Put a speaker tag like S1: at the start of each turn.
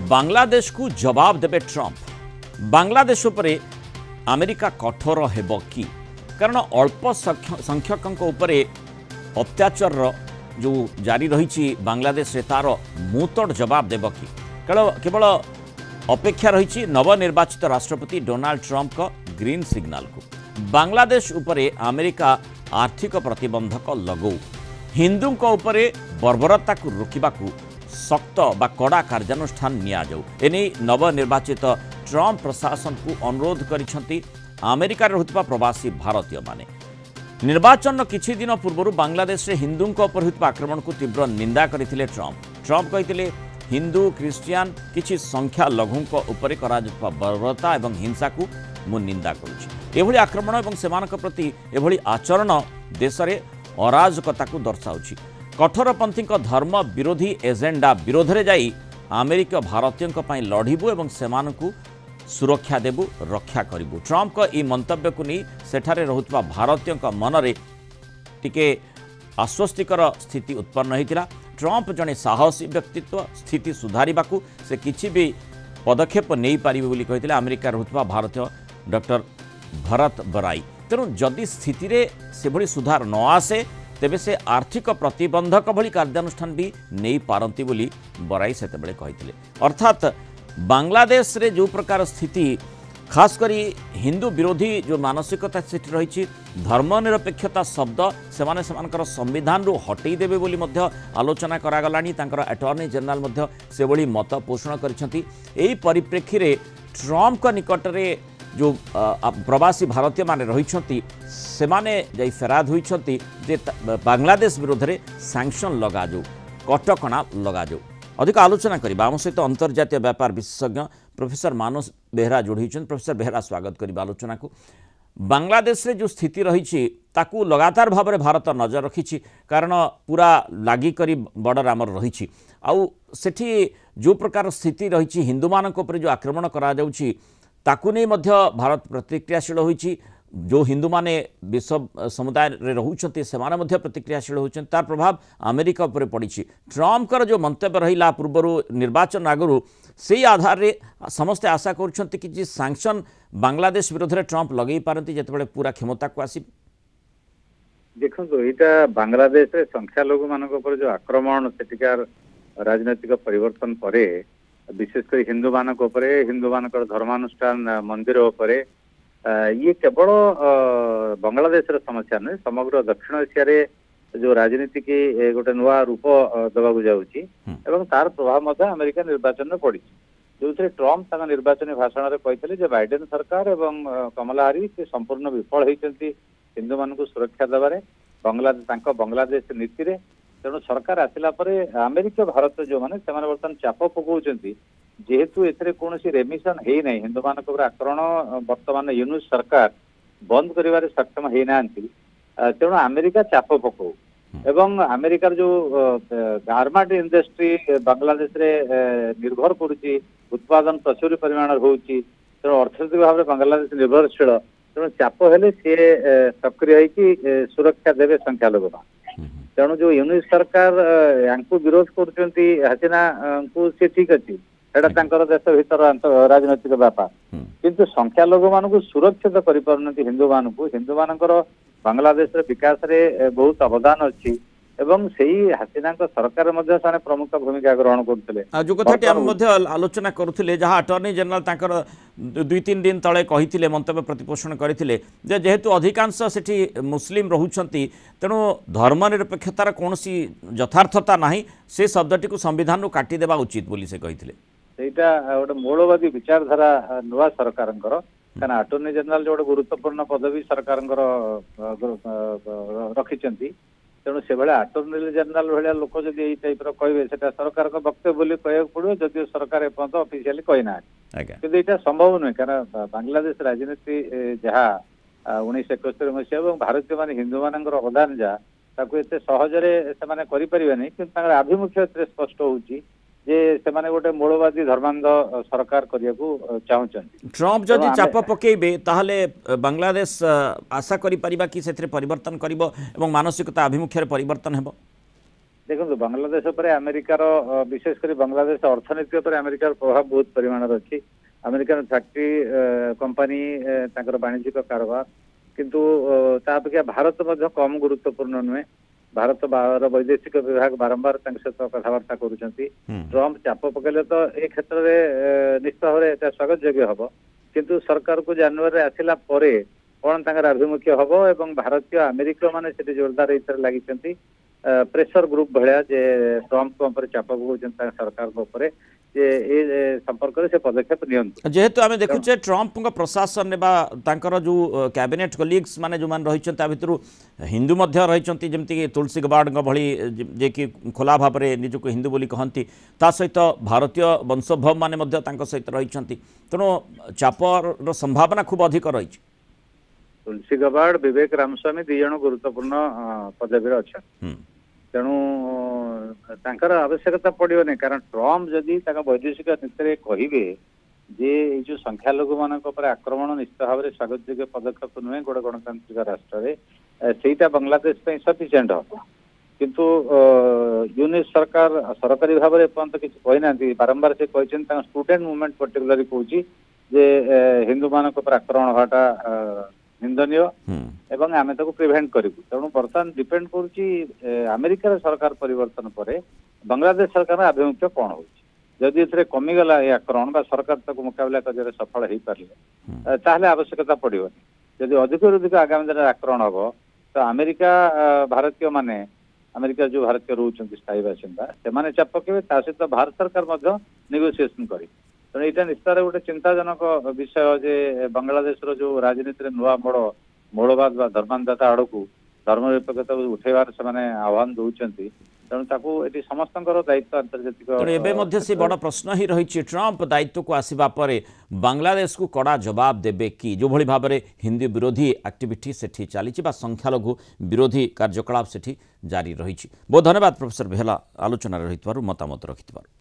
S1: बांग्लादेश को जवाब देबे ट्रंप। बांग्लादेश उपरे अमेरिका कठोर हेब कि कारण अल्प संख्यकों उपरे अत्याचार जो जारी रही बांग्लादेश रे तार मुतड़ जवाब देब कि केवल अपेक्षा रही नवनिर्वाचित राष्ट्रपति डोनाल्ड ट्रंप का ग्रीन सिग्नल को। बांग्लादेश उपरे अमेरिका आर्थिक प्रतिबंधक लगौ हिंदू उपरे बर्बरता को रोकवा सख्त बा कड़ा कार्यानुष्ठान निया जाऊ एने नवनिर्वाचित ट्रंप प्रशासन को अनुरोध करिसेंती अमेरिका रहुतबा प्रवासी भारतीय माने। निर्वाचन किछि दिन पूर्व बांग्लादेश रे हिंदू उपर होइतबा आक्रमण को तीव्र निंदा करथिले ट्रंप कहिथिले हिंदू क्रिश्चियन किछि संख्या लघुक उपरे करा जतबा बर्बरता एवं हिंसा को मु निंदा करूछि। एभली आक्रमण एवं सेमानक प्रति एभली आचरण देश रे अराजकता को दर्शाउछि। कठोरपंथी धर्म विरोधी एजेंडा विरोध में जाई अमेरिका भारतीयों पर लड़बू और सेमानकु सुरक्षा देबू रक्षा करिबू। ट्रंप का ई मंतव्य को नहीं सेठारे रहुतबा भारतीयों मनरे टिके आश्वस्तिकर स्थिति उत्पन्न होइतिला। ट्रंप जने साहसी व्यक्तित्व स्थिति सुधारिबाकू से किछि भी पदक्षेप नहीं पारिबे बोली कहितिले अमेरिका रहुतबा भारतीय डॉक्टर भरत बराई। तेणु जदि स्थिति रे से भली सुधार न आसे तेबे से आर्थिक प्रतिबंधक भली कार्यानुष्ठान भी नहीं पारंती बोली बराई सेतेबेले कहिथिले। अर्थात बांग्लादेश रे जो प्रकार स्थिति खास करी हिंदू विरोधी जो मानसिकता सेठी रही धर्मनिरपेक्षता शब्द सेमाने सेमानकर संविधान रु हटई देबे बोली मध्य आलोचना करागलानी। तांकर अटॉर्नी जनरल मध्य से भली मत पोषण करिसेंती। एही परिप्रेक्षी रे ट्रंप का निकट रे जो प्रवासी भारतीय माने रही सेमाने जाई फेराद होइछंती जे बांग्लादेश विरोध में सैंक्शन लगा जाऊ कटकणा लगा जाऊ। अधिक आलोचना करबा आम सहित अंतर्जातीय व्यापार विशेषज्ञ प्रोफेसर मानस बेहरा जोड़ी। प्रोफेसर बेहरा स्वागत करबा आलोचना को। बांग्लादेश रे जो स्थिति रही ताकू लगातार भाव में भारत नजर रखी कारण पूरा लागी करी बॉर्डर आमर रही आउ सेठी जो प्रकार स्थिति रही हिंदू मानक ऊपर जो आक्रमण करा जाउछि ताकू नहीं मध्य भारत प्रतिक्रियाशील होइछि। जो हिंदू माने विश्व समुदाय रे रहउछन्ति सेमाने मध्य प्रतिक्रियाशील होइछन्ति तार प्रभाव अमेरिका ऊपर पड़िछि। ट्रंपकर जो मंतव्य रहिला पूर्वरु निर्वाचन आगरु सेही आधार रे समस्त आशा करुछन्ति कि जे सैंक्शन बांग्लादेश विरोध रे ट्रंप लगेई पारंती जेतेबेले पूरा क्षमता को आसी।
S2: देखो एटा बांग्लादेश रे संख्या लोग मानक ऊपर जो आक्रमण सेटिकार राजनैतिक परिवर्तन परे विशेषकर हिंदू मानक हिंदू मानक धर्मानुष्ठान मंदिर उपरे ये केवल बांग्लादेश समस्या नुहे समग्र दक्षिण एशिया रे जो राजनीति की गोटे नुआ रूप देवाक जाऊँगी तार प्रभाव अमेरिका निर्वाचन में पड़ी जो ट्रंप निर्वाचन भाषण में कहते बाइडेन सरकार एवं कमला हारिस संपूर्ण विफल होती हिंदू मान सुरक्षा देवे बांग्लादेश नीति रे। तेणु सरकार आसिला परे अमेरिका भारत जो मैंने बर्तमान चाप पकाउछन्ति जेहेतु एथिरे कौन रेमिशन है ना हिंदू मान आक्रमण बर्तमान यूनुस सरकार बंद करिवारे सक्षम है ना। तेणु अमेरिका चाप पकाऊ एवं अमेरिकार जो गारमेंट इंडस्ट्री बांग्लादेश रे निर्भर करुच्ची उत्पादन प्रचुर परिमाण होउची। तेणु अर्थनैतिक भाव में बांग्लादेश निर्भरशील। तेणु चाप हेले सी सक्रिय होगी सुरक्षा देवे संख्या लोग। तेणु जो यूनिस सरकार यांकु विरोध करुचंती हसीना को से ठीक अच्छी एटा देश भीतर राजनैतिक व्यापार किंतु संख्या लोग मान सुरक्षित कर हिंदू मानकर बांग्लादेश विकास रे बहुत अवदान अच्छी एवं सही हसीना सरकार से प्रमुख भूमिका ग्रहण करते
S1: जो कथा आलोचना करुले जहाँ अटर्नी जनरल तांकर 2-3 दिन तले कही मंतव्य प्रतिपोषण करते जेहेतु अधिकांश सेठी मुस्लिम रोचंती तेणु धर्मनिरपेक्षतार कौन यथार्थता नहीं से शब्दटी को संविधान काटिदेवा उचित बोली से कहते
S2: गोटे मौलवादी विचारधारा नुआ सरकार कारण अटर्नी जनरल जो गुरुत्वपूर्ण पदवी सरकार रखिंट तेणु से भाई अटर्नी जनरल भाया लोक जब यही टाइप कहे सरकार वक्तव्य बोली कह पड़ो जदि सरकार एपर्त ऑफिशियली कहना कि यहाँ संभव नुहे कारण बांग्लादेश राजनीति जहाँ 1971 मसीहा भारतीय मान हिंदू मान अवदान जहाँ सहजरे से आभिमुख्य स्पष्ट होची जे सेमाने गोटे मौलवादी धर्मांध सरकार करिया को चाहूचंती।
S1: ट्रंप जदि चाप पकेबे ताहले बांग्लादेश आशा करि परिबा कि सेथरे परिवर्तन करिवो एवं मानसिकता अभिमुख्य परिवर्तन हेबो।
S2: देखो बांग्लादेश पर अमेरिकार विशेषकर बांग्लादेश अर्थनीति पर अमेरिकार प्रभाव बहुत परिमाण अच्छी अमेरिकन फैक्ट्री कंपनी वाणिज्यिक कारोबार किंतु तापेक्षा भारत कम गुरुत्वपूर्ण नुहे भारत वैदेशिक विभाग बारंबार सहित कथबार्ता करुँच ट्रम्प चाप पकड़े तो ए क्षेत्र में निश्चित भाव स्वागत योग्य हम किंतु सरकार को जनवरी आसला कौन आभिमुख्य हम और भारतीय अमेरिक मैंने जोरदार लगी प्रेशर ग्रुप भाया जे ट्रम्प चाप पकाउछन सरकार संपर्क से पदक्षेप नियंतु
S1: जेहेतु आम देखुचे ट्रम्प प्रशासन ने जो कैबिनेट कलिग्स माने जो मान रही भितर हिंदू रही जमीक तुलसी गबार्ड भली जे कि खोला भाव में निजक हिंदू बोली कहती सहित भारतीय वंशोद्भव माने सहित रही तेणु चापर संभावना खूब अधिक रही
S2: तुलसी गबार्ड विवेक रामस्वामी दी जन गुरुत्वपूर्ण पदवी अच्छा तेणु तांकर आवश्यकता पड़ोनी कारण ट्रम्प जदि वैदेशिक नीति कहे जे जो संख्यालघु मान आक्रमण निश्चित भाव में स्वागत योग्य पदक्षेप नुहे गोटे गणतांत्रिक राष्ट्र सेटा बांग्लादेश सफिशिएंट हम किंतु यूनिट सरकार सरकारी भाव में एपर्यंत किसी कहना बारंबार से कहते स्टूडेंट मूवमेंट पर्टिकुलरली कहूँ जे हिंदू मान आक्रमण हवाटा निंदनीय एवं आमे ताको प्रिवेंट करूँ तेणु बर्तमान डिपेंड करेरिकार सरकार परिवर्तन पर बांग्लादेश सरकार आभिमुख्य कौन हो जदि ए कमिगला ये आक्रमण सरकार मुकाबला कर सफल हो पारे ताहले आवश्यकता पड़ोनी जदि अधिक आगामी दिन आक्रमण हम तो अमेरिका भारतीय माने अमेरिका जो भारतीय रोच स्थायी बासिंदा से चाप पकेबे सहित भारत सरकार नेगोसिएशन करे तेणु यहाँ निश्चित गोटे चिंताजनक विषय जे बांग्लादेश जो राजनीति में नुआ मोड़वाद धर्मांधता आड़ को धर्मनिरपेक्षता उठेबार से आह्वान दौरान तेणु ये समस्त दायित्व आंतर्जातिक
S1: से बड़ प्रश्न ही रही ट्रम्प दायित्व को आसवा पर बांग्लादेश को कड़ा जवाब देबे कि जो भली भाव में हिंदी विरोधी एक्टिविटी सेठी चली संख्यालघु विरोधी कार्यकलाप सेठी जारी रही बहुत धन्यवाद प्रोफेसर बेहला आलोचना रही मतामत रखि।